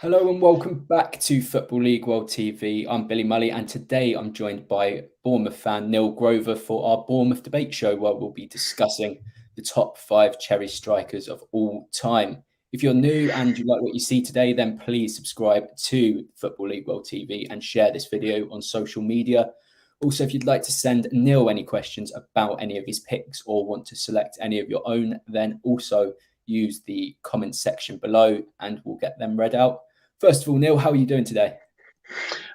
Hello and welcome back to Football League World TV. I'm Billy Mulley and today I'm joined by Bournemouth fan Neil Grover for our Bournemouth debate show where we'll be discussing the top 5 Cherry strikers of all time. If you're new and you like what you see today, then please subscribe to Football League World TV and share this video on social media. Also, if you'd like to send Neil any questions about any of his picks or want to select any of your own, then also use the comment section below and we'll get them read out. First of all, Neil, how are you doing today?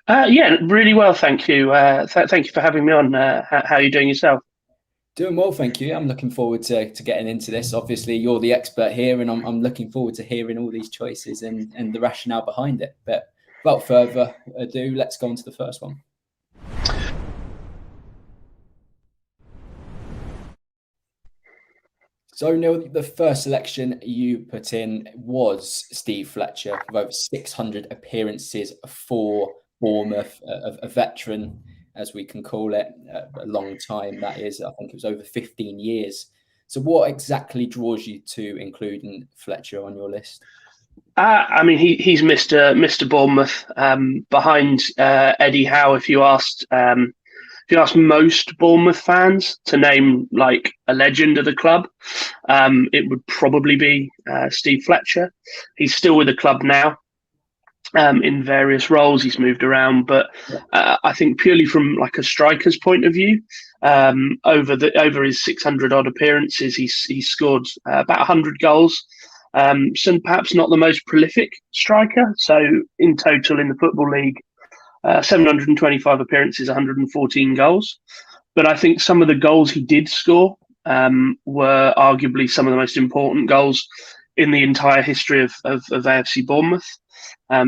Yeah, really well, thank you. Thank you for having me on. How are you doing yourself? Doing well, thank you. I'm looking forward to getting into this. Obviously, you're the expert here, and I'm looking forward to hearing all these choices and the rationale behind it. But without further ado, let's go on to the first one. So, Neil, the first selection you put in was Steve Fletcher with over 600 appearances for Bournemouth, a veteran, as we can call it, a long time. That is, I think it was over 15 years. So what exactly draws you to including Fletcher on your list? I mean, he's Mr. Bournemouth, behind Eddie Howe. If you ask most Bournemouth fans to name like a legend of the club, it would probably be Steve Fletcher. He's still with the club now, in various roles. He's moved around, but I think purely from like a striker's point of view, over his 600 odd appearances, he's scored about 100 goals. So perhaps not the most prolific striker. So in total in the Football League, 725 appearances, 114 goals. But I think some of the goals he did score were arguably some of the most important goals in the entire history of AFC Bournemouth.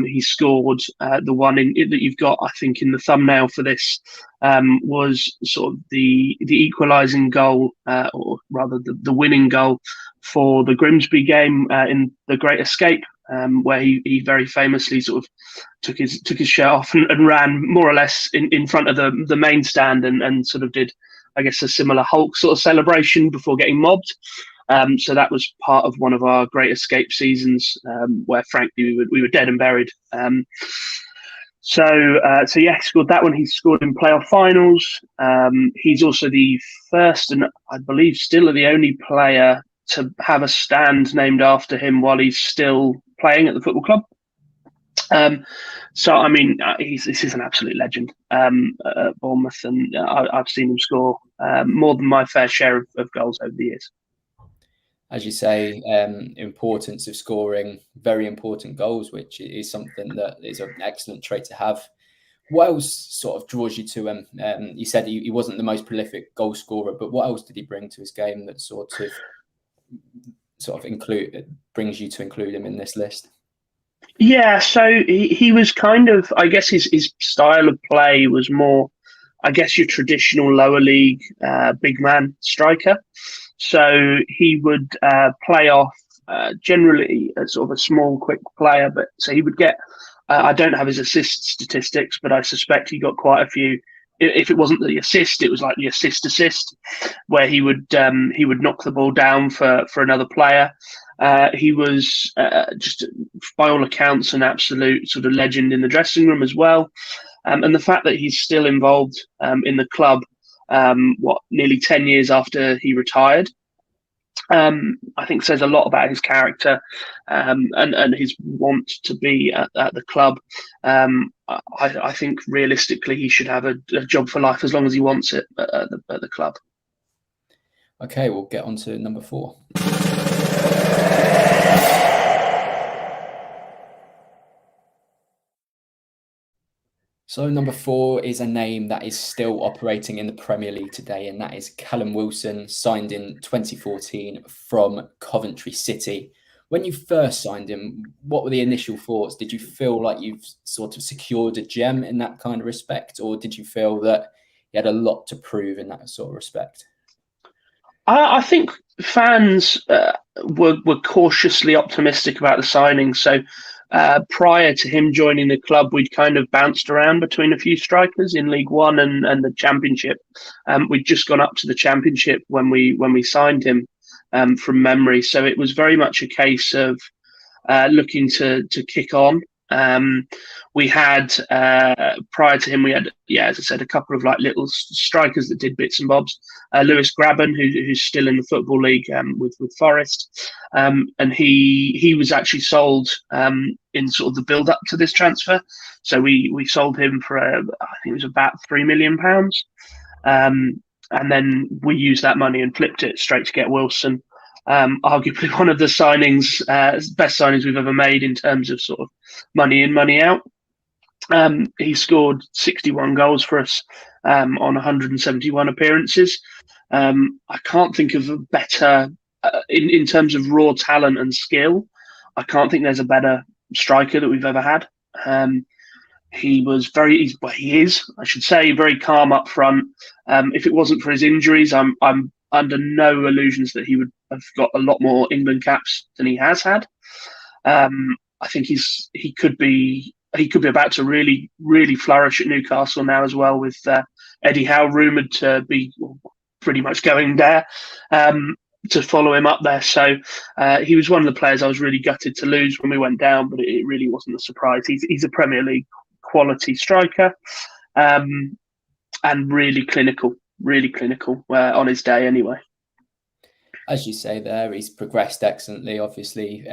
He scored the one that you've got, I think, in the thumbnail for this, was sort of the equalising goal, or rather the winning goal for the Grimsby game in the Great Escape, where he very famously sort of took his shirt off and ran more or less in front of the main stand and sort of did, I guess, a similar Hulk sort of celebration before getting mobbed. So that was part of one of our Great Escape seasons, where frankly we were dead and buried. So yeah, he scored that one. He scored in playoff finals. He's also the first and I believe still the only player to have a stand named after him while he's still playing at the football club. So I mean, this is an absolute legend at Bournemouth, and I've seen him score more than my fair share of goals over the years. As you say, importance of scoring very important goals, which is something that is an excellent trait to have. What else sort of draws you to him? You said he wasn't the most prolific goal scorer, but what else did he bring to his game that sort of brings you to include him in this list? Yeah, so he was kind of, I guess his style of play was more, I guess, your traditional lower league big man striker. So he would play off generally as sort of a small, quick player. But so he would get, I don't have his assist statistics, but I suspect he got quite a few. If it wasn't the assist, it was like the assist, where he would knock the ball down for another player. He was just, by all accounts, an absolute sort of legend in the dressing room as well. And the fact that he's still involved in the club, nearly 10 years after he retired, I think says a lot about his character and his want to be at the club. I think realistically he should have a job for life as long as he wants it at the club. Okay, we'll get on to number 4. So number 4 is a name that is still operating in the Premier League today, and that is Callum Wilson, signed in 2014 from Coventry City. When you first signed him, what were the initial thoughts? Did you feel like you've sort of secured a gem in that kind of respect, or did you feel that he had a lot to prove in that sort of respect? I think fans were cautiously optimistic about the signing. So prior to him joining the club, we'd kind of bounced around between a few strikers in League One and the Championship. We'd just gone up to the Championship when we signed him, from memory. So it was very much a case of looking to kick on We had prior to him, we had, as I said, a couple of like little strikers that did bits and bobs. Lewis Grabban, who's still in the Football League with Forest, and he was actually sold in sort of the build up to this transfer. So we sold him for I think it was about £3 million, and then we used that money and flipped it straight to get Wilson. Arguably one of the signings, best signings we've ever made in terms of sort of money in, money out. He scored 61 goals for us on 171 appearances. I can't think of a better, in terms of raw talent and skill, I can't think there's a better striker that we've ever had. He was he is, I should say, very calm up front. If it wasn't for his injuries, I'm under no illusions that he would have got a lot more England caps than he has had. I think he could be about to really, really flourish at Newcastle now as well, with Eddie Howe rumoured to be pretty much going there to follow him up there. So he was one of the players I was really gutted to lose when we went down, but it really wasn't a surprise. He's a Premier League quality striker, and really clinical on his day anyway. As you say there, he's progressed excellently, obviously,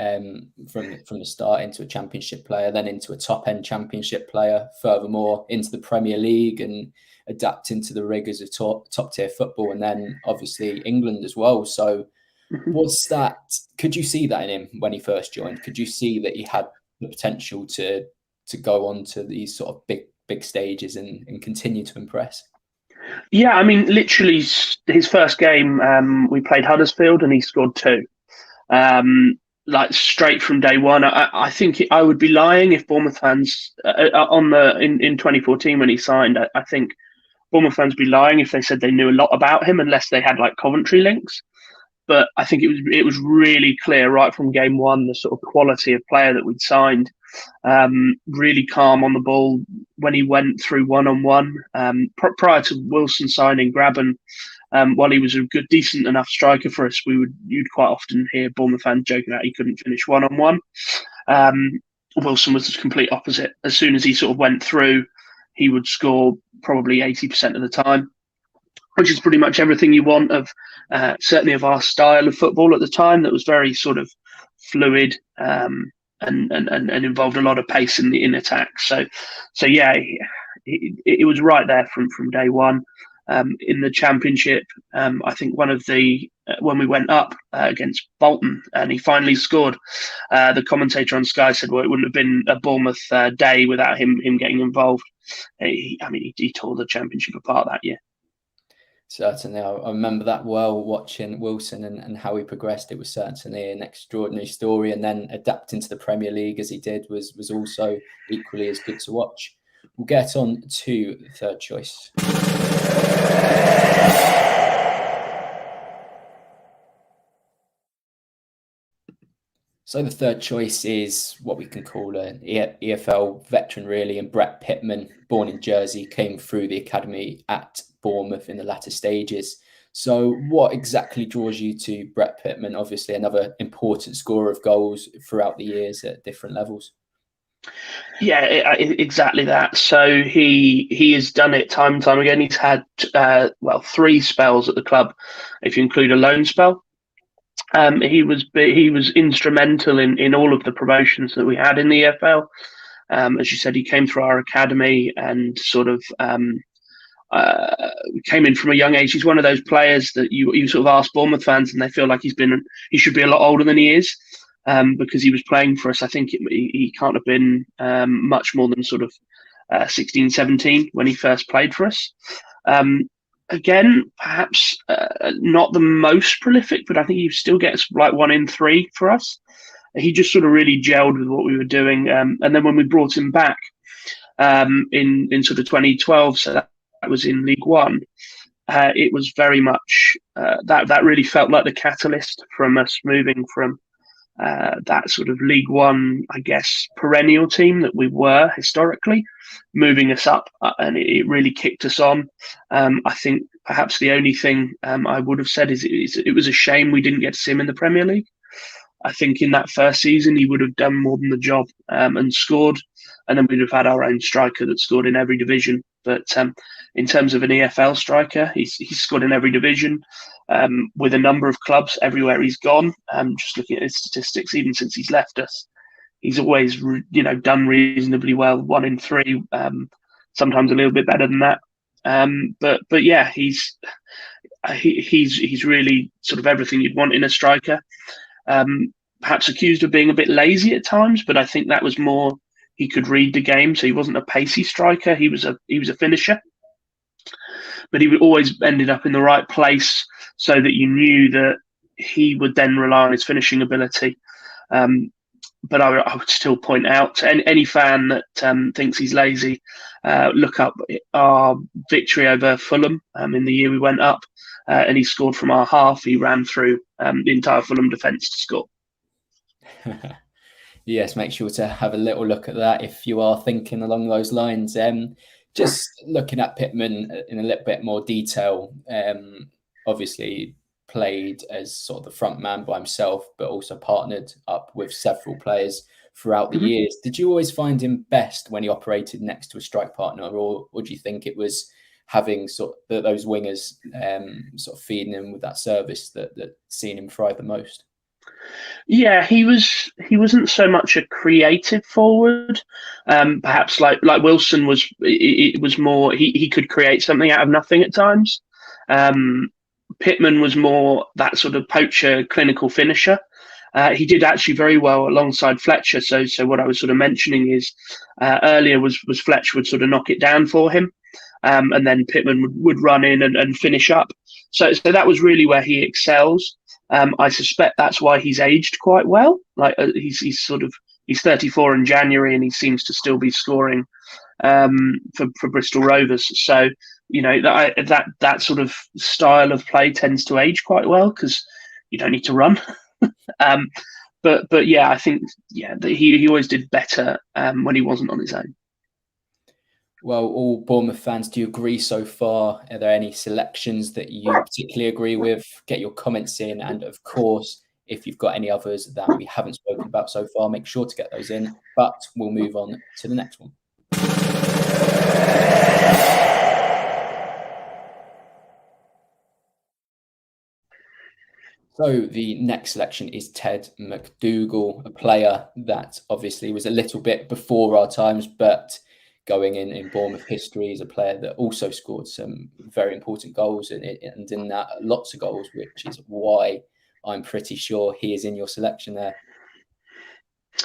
from the start into a Championship player, then into a top-end Championship player, furthermore into the Premier League and adapting to the rigours of top-tier football, and then obviously England as well. So what's that? Could you see that in him when he first joined? Could you see that he had the potential to go on to these sort of big stages and continue to impress? Yeah, I mean, literally his first game, we played Huddersfield and he scored 2. Like straight from day one. I think I would be lying if Bournemouth fans in 2014 when he signed. I think Bournemouth fans would be lying if they said they knew a lot about him, unless they had like Coventry links. But I think it was really clear right from game one the sort of quality of player that we'd signed. Really calm on the ball when he went through one-on-one. Prior to Wilson signing Grabban, while he was a decent enough striker for us, you'd quite often hear Bournemouth fans joking that he couldn't finish one-on-one. Wilson was the complete opposite. As soon as he sort of went through, he would score probably 80% of the time, which is pretty much everything you want of certainly of our style of football at the time. That was very sort of fluid and involved a lot of pace in attack. So yeah, it was right there from day one. In the Championship, I think one of the when we went up against Bolton and he finally scored, the commentator on Sky said, well, it wouldn't have been a Bournemouth day without him getting involved. He tore the Championship apart that year. Certainly, I remember that well, watching Wilson and how he progressed. It was certainly an extraordinary story, and then adapting to the Premier League as he did was also equally as good to watch. We'll get on to the third choice. So the third choice is what we can call an EFL veteran, really, and Brett Pitman, born in Jersey, came through the academy at Bournemouth in the latter stages. So what exactly draws you to Brett Pitman? Obviously, another important scorer of goals throughout the years at different levels. Yeah, exactly that. So he has done it time and time again. He's had 3 spells at the club, if you include a loan spell. He was instrumental in all of the promotions that we had in the EFL. As you said, he came through our academy and sort of came in from a young age. He's one of those players that you sort of ask Bournemouth fans and they feel like he should be a lot older than he is, because he was playing for us. I think he can't have been much more than sort of 16, 17 when he first played for us. Again, perhaps not the most prolific, but I think he still gets like 1 in 3 for us. He just sort of really gelled with what we were doing. And then when we brought him back in sort of 2012, so that was in League One, it was very much that really felt like the catalyst from us moving from that sort of League One, I guess, perennial team that we were historically, moving us up, and it really kicked us on. I think perhaps the only thing I would have said is it was a shame we didn't get to see him in the Premier League. I think in that first season he would have done more than the job and scored, and then we'd have had our own striker that scored in every division. But in terms of an EFL striker, he's scored in every division with a number of clubs everywhere he's gone. Just looking at his statistics, even since he's left us, he's always done reasonably well. 1 in 3, sometimes a little bit better than that. But yeah, he's really sort of everything you'd want in a striker. Perhaps accused of being a bit lazy at times, but I think that was more he could read the game, so he wasn't a pacey striker. He was a finisher, but he always ended up in the right place so that you knew that he would then rely on his finishing ability. But I would still point out to any fan that thinks he's lazy, look up our victory over Fulham in the year we went up, and he scored from our half. He ran through the entire Fulham defence to score. Yes, make sure to have a little look at that if you are thinking along those lines. Just looking at Pitman in a little bit more detail, obviously played as sort of the front man by himself, but also partnered up with several players throughout the years. Did you always find him best when he operated next to a strike partner, or do you think it was having sort of those wingers sort of feeding him with that service that seen him thrive the most? Yeah, he wasn't so much a creative forward. Perhaps like Wilson was. It was more he could create something out of nothing at times. Pitman was more that sort of poacher, clinical finisher. He did actually very well alongside Fletcher. So what I was sort of mentioning is earlier was Fletcher would sort of knock it down for him, and then Pitman would run in and finish up. So that was really where he excels. I suspect that's why he's aged quite well. Like he's 34 in January, and he seems to still be scoring for Bristol Rovers. So that sort of style of play tends to age quite well because you don't need to run. But yeah, I think he always did better when he wasn't on his own. Well, all Bournemouth fans, do you agree so far? Are there any selections that you particularly agree with? Get your comments in. And of course, if you've got any others that we haven't spoken about so far, make sure to get those in. But we'll move on to the next one. So the next selection is Ted McDougall, a player that obviously was a little bit before our times, but going in Bournemouth history is a player that also scored some very important goals and in that lots of goals, which is why I'm pretty sure he is in your selection there.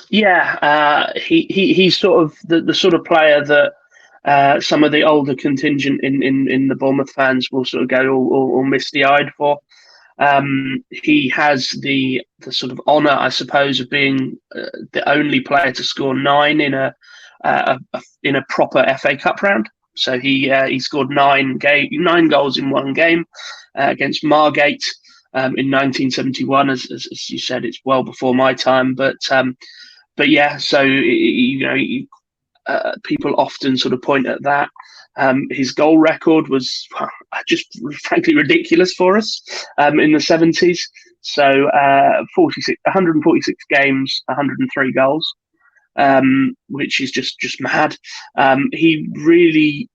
Yeah, he's sort of the sort of player that some of the older contingent in the Bournemouth fans will sort of go all misty-eyed for. He has the sort of honour, I suppose, of being the only player to score 9 in a proper FA Cup round. So he scored 9 goals in one game against Margate in 1971. As you said, it's well before my time, but yeah. So people often sort of point at that. His goal record was just frankly ridiculous for us in the 70s. So 146 games, 103 goals. Which is just mad. He really,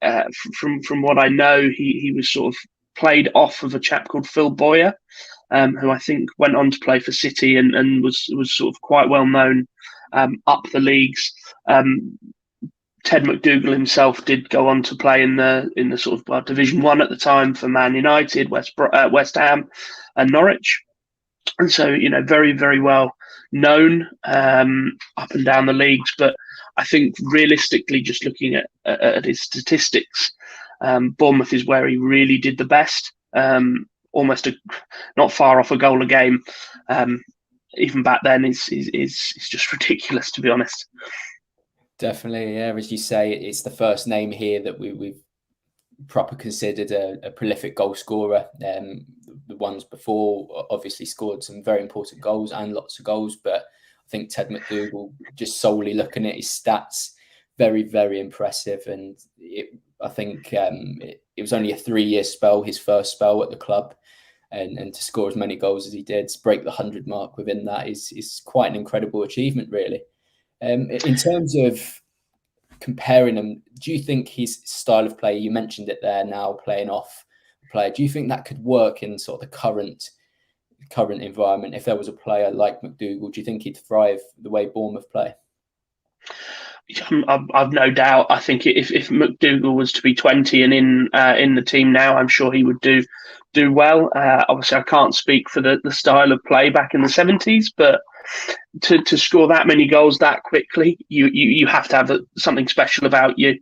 from what I know, he was sort of played off of a chap called Phil Boyer, who I think went on to play for City and was sort of quite well known up the leagues. Ted McDougall himself did go on to play in the sort of Division 1 at the time for Man United, West Ham, and Norwich, and so very, very well known up and down the leagues. But I think realistically, just looking at his statistics, Bournemouth is where he really did the best. Almost not far off a goal a game. Even back then, it's just ridiculous, to be honest. Definitely, yeah. As you say, it's the first name here that we've proper considered a prolific goal scorer. The ones before obviously scored some very important goals and lots of goals, but I think Ted McDougall, just solely looking at his stats, very, very impressive. And I think it was only a 3-year spell, his first spell at the club. and to score as many goals as he did, to break the 100 mark within that is quite an incredible achievement, really. In terms of comparing them, do you think his style of play, you mentioned it there now, playing off player, do you think that could work in sort of the current environment? If there was a player like McDougall, do you think he'd thrive the way Bournemouth play? I've no doubt. I think if McDougall was to be 20 and in the team now, I'm sure he would do well. Obviously, I can't speak for the style of play back in the 70s, but to score that many goals that quickly, you have to have something special about you.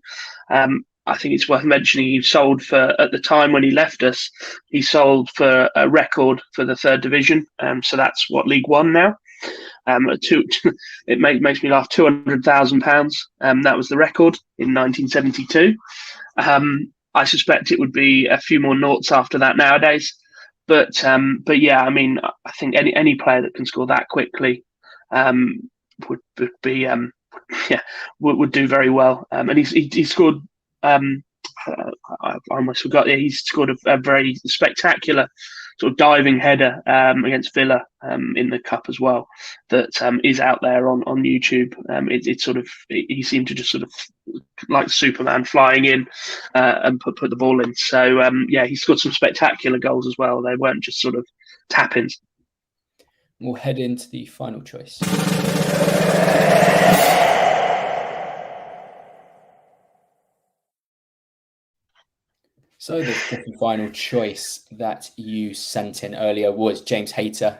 I think it's worth mentioning he sold for, at the time when he left us, he sold for a record for the third division. So that's what League One now. It makes me laugh. £200,000. That was the record in 1972. I suspect it would be a few more noughts after that nowadays. But yeah, I mean, I think any player that can score that quickly would be would do very well. And he scored. I almost forgot. He scored a very spectacular sort of diving header against Villa in the cup as well. That is out there on YouTube. It's sort of, he seemed to just sort of like Superman flying in and put the ball in. So yeah, he scored some spectacular goals as well. They weren't just sort of tap-ins. We'll head into the final choice. So the final choice that you sent in earlier was James Hayter.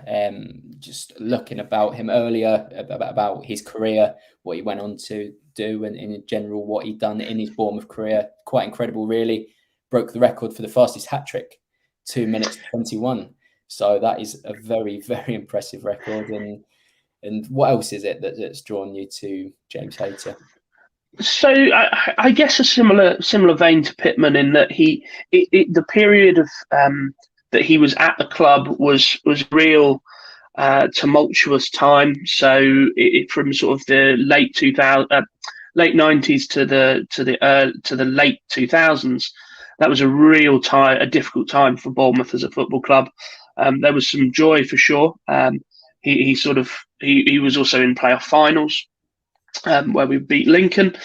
Just looking about him earlier, about his career, what he went on to do, and in general what he'd done in his Bournemouth career. Quite incredible, really. Broke the record for the fastest hat-trick, 2 minutes 21. So that is a very, very impressive record. And what else is it that's drawn you to James Hayter? So I guess a similar vein to Pitman in that the period of that he was at the club was real tumultuous time. So from sort of the late 90s to the late 2000s, that was a difficult time for Bournemouth as a football club. There was some joy for sure. He was also in playoff finals. Where we beat Lincoln,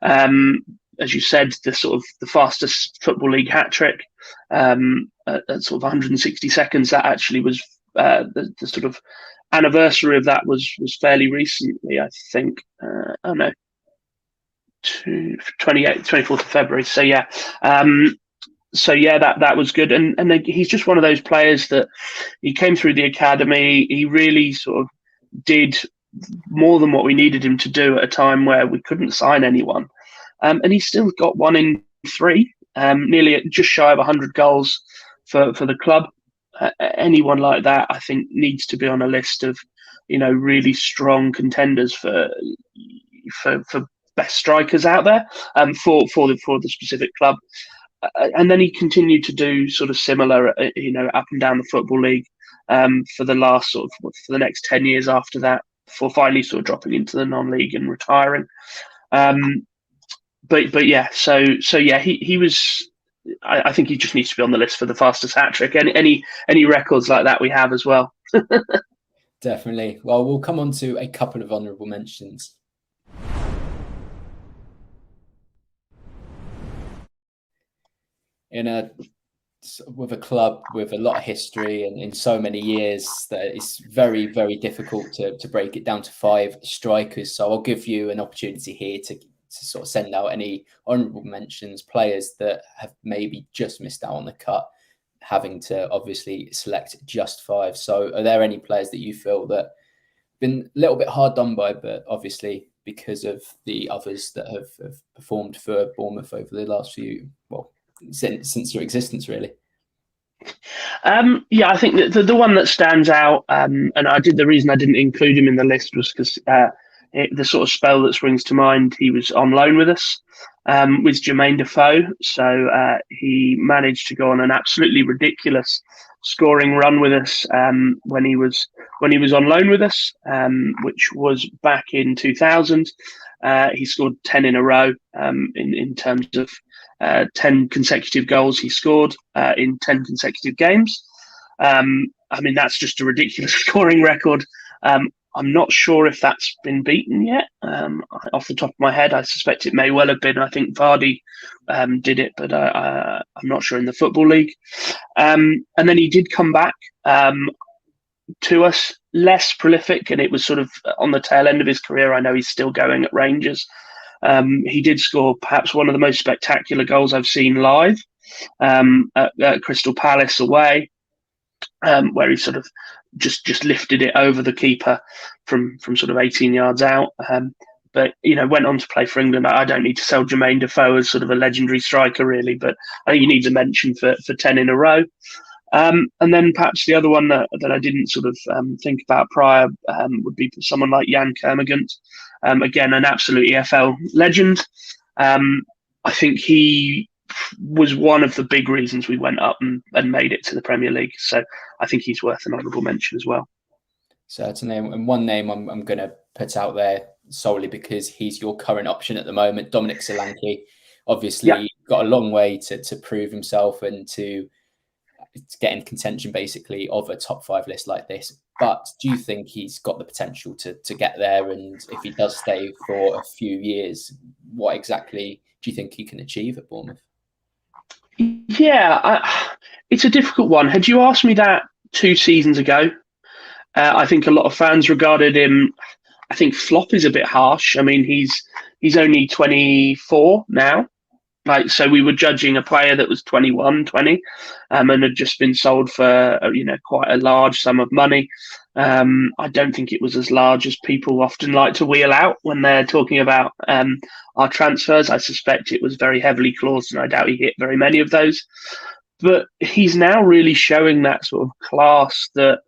as you said, the fastest Football League hat trick at sort of 160 seconds. That actually was the sort of anniversary of that was fairly recently, I think. 24th of February. So yeah, that was good. And he's just one of those players that he came through the academy. He really sort of did more than what we needed him to do at a time where we couldn't sign anyone. And he's still got 1 in 3, nearly just shy of 100 goals for the club. Anyone like that, I think, needs to be on a list of, really strong contenders for best strikers out there for the specific club. And then he continued to do sort of similar, up and down the Football League for the last for the next 10 years after that, before finally sort of dropping into the non-league and retiring. But yeah, so yeah, he was. I think he just needs to be on the list for the fastest hat trick. Any records like that we have as well. Definitely. Well, we'll come on to a couple of honourable mentions. With a club with a lot of history and in so many years, that it's very, very difficult to break it down to 5 strikers. So I'll give you an opportunity here to sort of send out any honourable mentions, players that have maybe just missed out on the cut, having to obviously select just 5. So are there any players that you feel that have been a little bit hard done by, but obviously because of the others that have performed for Bournemouth over the last few, since your existence, really? Yeah, I think that the one that stands out, and the reason I didn't include him in the list was because the sort of spell that springs to mind, he was on loan with us with Jermaine Defoe. So he managed to go on an absolutely ridiculous scoring run with us when he was on loan with us, which was back in 2000. He scored 10 in a row in terms of 10 consecutive goals he scored in 10 consecutive games. I mean, that's just a ridiculous scoring record. I'm not sure if that's been beaten yet. Off the top of my head, I suspect it may well have been. I think Vardy did it, but I'm not sure in the Football League. And then he did come back to us, less prolific, and it was sort of on the tail end of his career. I know he's still going at Rangers. He did score perhaps one of the most spectacular goals I've seen live at Crystal Palace away, where he sort of just lifted it over the keeper from sort of 18 yards out. But, went on to play for England. I don't need to sell Jermaine Defoe as sort of a legendary striker, really, but I think he needs a mention for 10 in a row. And then perhaps the other one that I didn't sort of think about prior would be someone like Jan Kermorgant. Again, an absolute EFL legend. I think he was one of the big reasons we went up and made it to the Premier League. So I think he's worth an honourable mention as well. Certainly. And one name I'm going to put out there solely because he's your current option at the moment, Dominic Solanke. Obviously, got a long way to prove himself and to get in contention, basically, of a top 5 list like this. But do you think he's got the potential to get there? And if he does stay for a few years, what exactly do you think he can achieve at Bournemouth? Yeah, it's a difficult one. Had you asked me that 2 seasons ago, I think a lot of fans regarded him. I think flop is a bit harsh. I mean, he's only 24 now. So we were judging a player that was 21, 20, and had just been sold for quite a large sum of money. I don't think it was as large as people often like to wheel out when they're talking about our transfers. I suspect it was very heavily claused, and I doubt he hit very many of those. But he's now really showing that sort of class that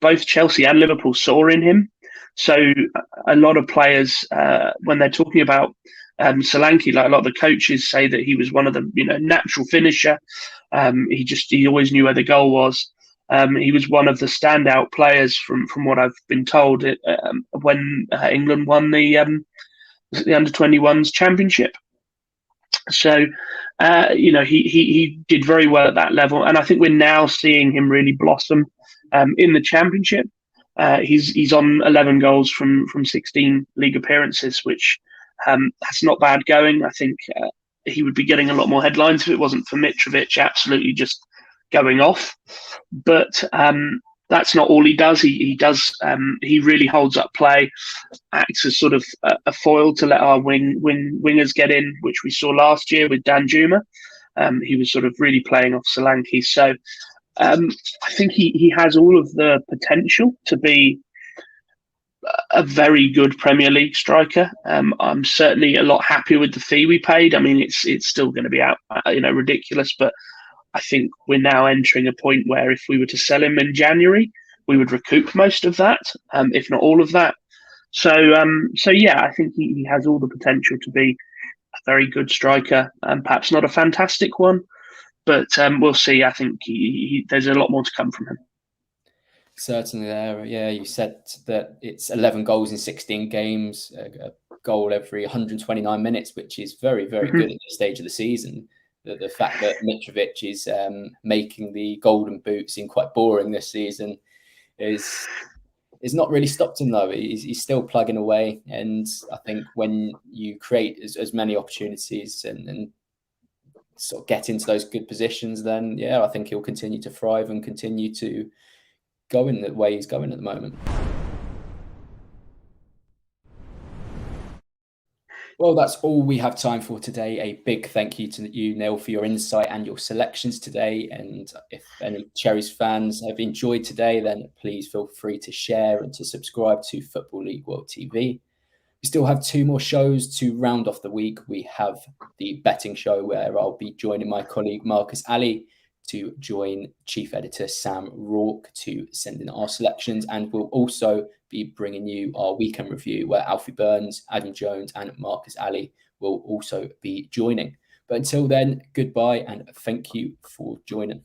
both Chelsea and Liverpool saw in him. So a lot of players, when they're talking about Solanke, like a lot of the coaches say that he was one of the natural finisher. He always knew where the goal was. He was one of the standout players from what I've been told when England won the under-21s championship. So he did very well at that level, and I think we're now seeing him really blossom in the championship. He's on 11 goals from 16 league appearances, which that's not bad going. I think he would be getting a lot more headlines if it wasn't for Mitrovic absolutely just going off. But that's not all he does. He really holds up play, acts as sort of a foil to let our wingers get in, which we saw last year with Dan Juma. He was sort of really playing off Solanke. So I think he has all of the potential to be a very good Premier League striker. I'm certainly a lot happier with the fee we paid. I mean, it's still going to be out, ridiculous, but I think we're now entering a point where if we were to sell him in January, we would recoup most of that, if not all of that. So yeah, I think he has all the potential to be a very good striker, and perhaps not a fantastic one, but we'll see. I think there's a lot more to come from him. Certainly there. Yeah, you said that it's 11 goals in 16 games, a goal every 129 minutes, which is very, very good at this stage of the season. The fact that Mitrovic is making the golden boot seem quite boring this season is not really stopped him, though. He's still plugging away. And I think when you create as many opportunities and sort of get into those good positions, then, yeah, I think he'll continue to thrive and continue to go in the way he's going at the moment. Well, that's all we have time for today. A big thank you to you, Neil, for your insight and your selections today. And if any Cherries fans have enjoyed today, then please feel free to share and to subscribe to Football League World TV. We still have 2 more shows to round off the week. We have the betting show where I'll be joining my colleague Marcus Ali to join Chief Editor Sam Rourke to send in our selections. And we'll also be bringing you our weekend review where Alfie Burns, Adam Jones and Marcus Ali will also be joining. But until then, goodbye and thank you for joining.